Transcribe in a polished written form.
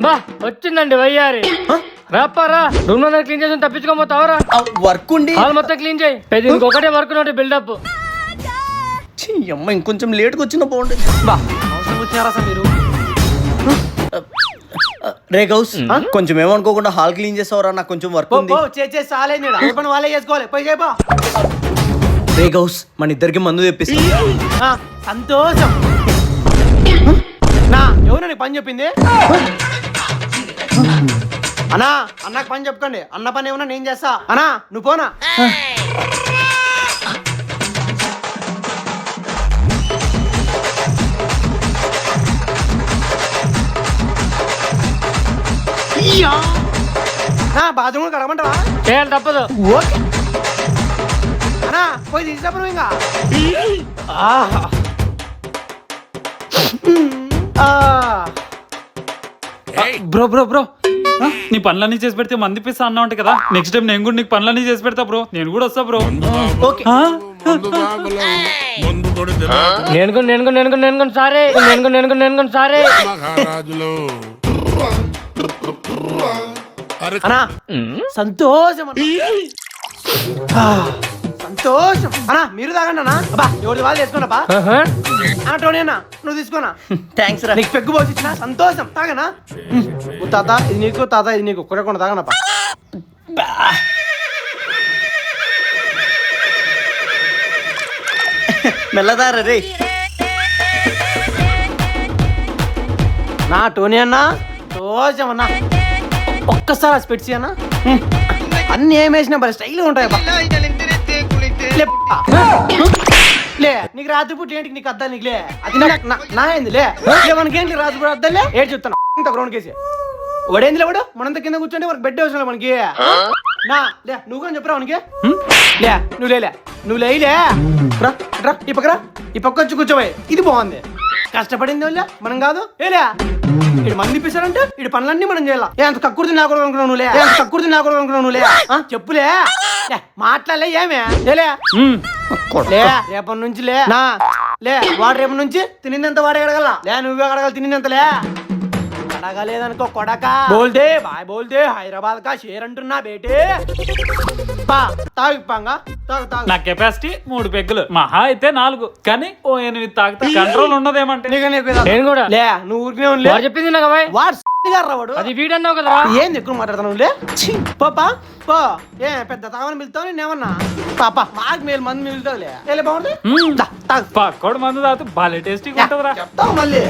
బా వచ్చిందండి వయ్యారి రాపారా రూమ్ లో క్లీన్ చేసి తప్పించుకోపోతావరా వర్క్ ఉండి హాల్ మొత్తం క్లీన్ చేయి పెద్ద ఇంకొకటే వర్క్ నోటి బిల్డప్ అమ్మ ఇంకొంచెం లేట్గా వచ్చిన బాగుండే బా అవసరం వచ్చారా సార్ మీరు? రే గౌస్ కొంచెం ఏమనుకోకుండా హాల్ క్లీన్ చేసావరా నాకు కొంచెం వర్క్ ఉంది చేసి చాలేదు పని వాళ్ళే చేసుకోవాలి పోయి చేయబో. రే గౌస్ మన ఇద్దరికి మందు తెప్పిస్తా సంతోషం. నా ఎవరు నీకు పని చెప్పింది? అన్నా అన్నకు పని చెప్పుకోండి. అన్న పని ఏమన్నా నేను చేస్తా. అన్నా నువ్వు పోనా. బాత్రూమ్ కడగమంటావా? చేయాలి తప్పదు. ఓకే అన్నా పోయి తీసినప్పుడు ఇంకా బ్రో బ్రో బ్రో నీ పనులన్నీ చేసి పెడితే మంది పిస్తా అన్నా ఉంటా కదా. నెక్స్ట్ టైం నేను కూడా నీకు పనులన్నీ చేసి పెడతా బ్రో. నేను కూడా వస్తా బ్రో. నేను సారే అన్నా సంతోషం సంతోషం. అన్నా మీరు తాగండి అన్నా. అబ్బా ఎవరి వాళ్ళు వేసుకోనబ్బా. టోనీ అన్నా నువ్వు తీసుకోనా. థ్యాంక్స్ రా. నీకు పెగ్గు పోసి ఇచ్చిన సంతోషం. తాగనా తాత ఇది నీకు తాత ఇది నీకు ఒక్కడే తాగనప్పా. మెల్లదారా రే. నా టోనీ అన్నా సంతోషం అన్నా. ఒక్కసారి స్పెట్స్ అన్నా అన్ని ఏమేసినా మరి స్టైల్గా ఉంటాయి. లే నీకు రాత్రిపూట ఏంటికి నీకు అద్దాలు నీకులే అది నా ఏంది లే మనకేంటి రాత్రిపూట అద్దాలే ఏడు చెప్తాను ఇంత గ్రౌండ్ కేసి వాడేంది వాడు మనంత కింద కూర్చోండి మనకి బెడ్ అవసరం మనకి. నా లే నువ్వు కూడా చెప్పరా మనకి. లే నువ్వు లేలే నువ్వు లేలే రా ఈ పక్కరా ఈ పక్క వచ్చి కూర్చోబోయే. ఇది బాగుంది. కష్టపడింది వాళ్ళ మనం కాదు ఏలే. ఇటు మంది ఇప్పిస్తారంటే ఇటు పనులన్నీ మనం చేయాలి. అంత కక్కుర్తి నా కూడా అనుకున్నావు నువ్వులే. అంత కక్కుర్తి నా కూడా అనుకున్నావు నువ్వులే. చెప్పులే మాట్లాడలే ఏమే లే రేపటి నుంచి లే వాడు రేపటి నుంచి తినిందంత వాడే అడగల లే నువ్వే అడగాలి తినిందంతలే. అడగలేదనుకో కొడక బోల్దే బాయ్ బోల్దే హైదరాబాద్ కా షేర్ అంటున్నా బేటే. తాగిపాంగా నా కెపాసిటీ 3 పెగ్గులు మహా అయితే 4 కానీ ఓ 8 తాగుతా. కంట్రోల్ ఉన్నదేమంటే నేను కూడా లే నువ్వు ఊరికే వాడు చెప్పింది నాకు వాడు వాడు అది వీడన్నావు కదా. ఏంది ఎక్కువ మాట్లాడతాను పాపా పో ఏ పెద్ద తాగని పిలుతావు నేనేమన్నా పాప మాకు మేలు మంది మిగులుతావులే బాగుంది. పక్కోడు మందు తాగుతూ బాలే టేస్టీగా ఉంటుందిరా. చెప్తావు మళ్ళీ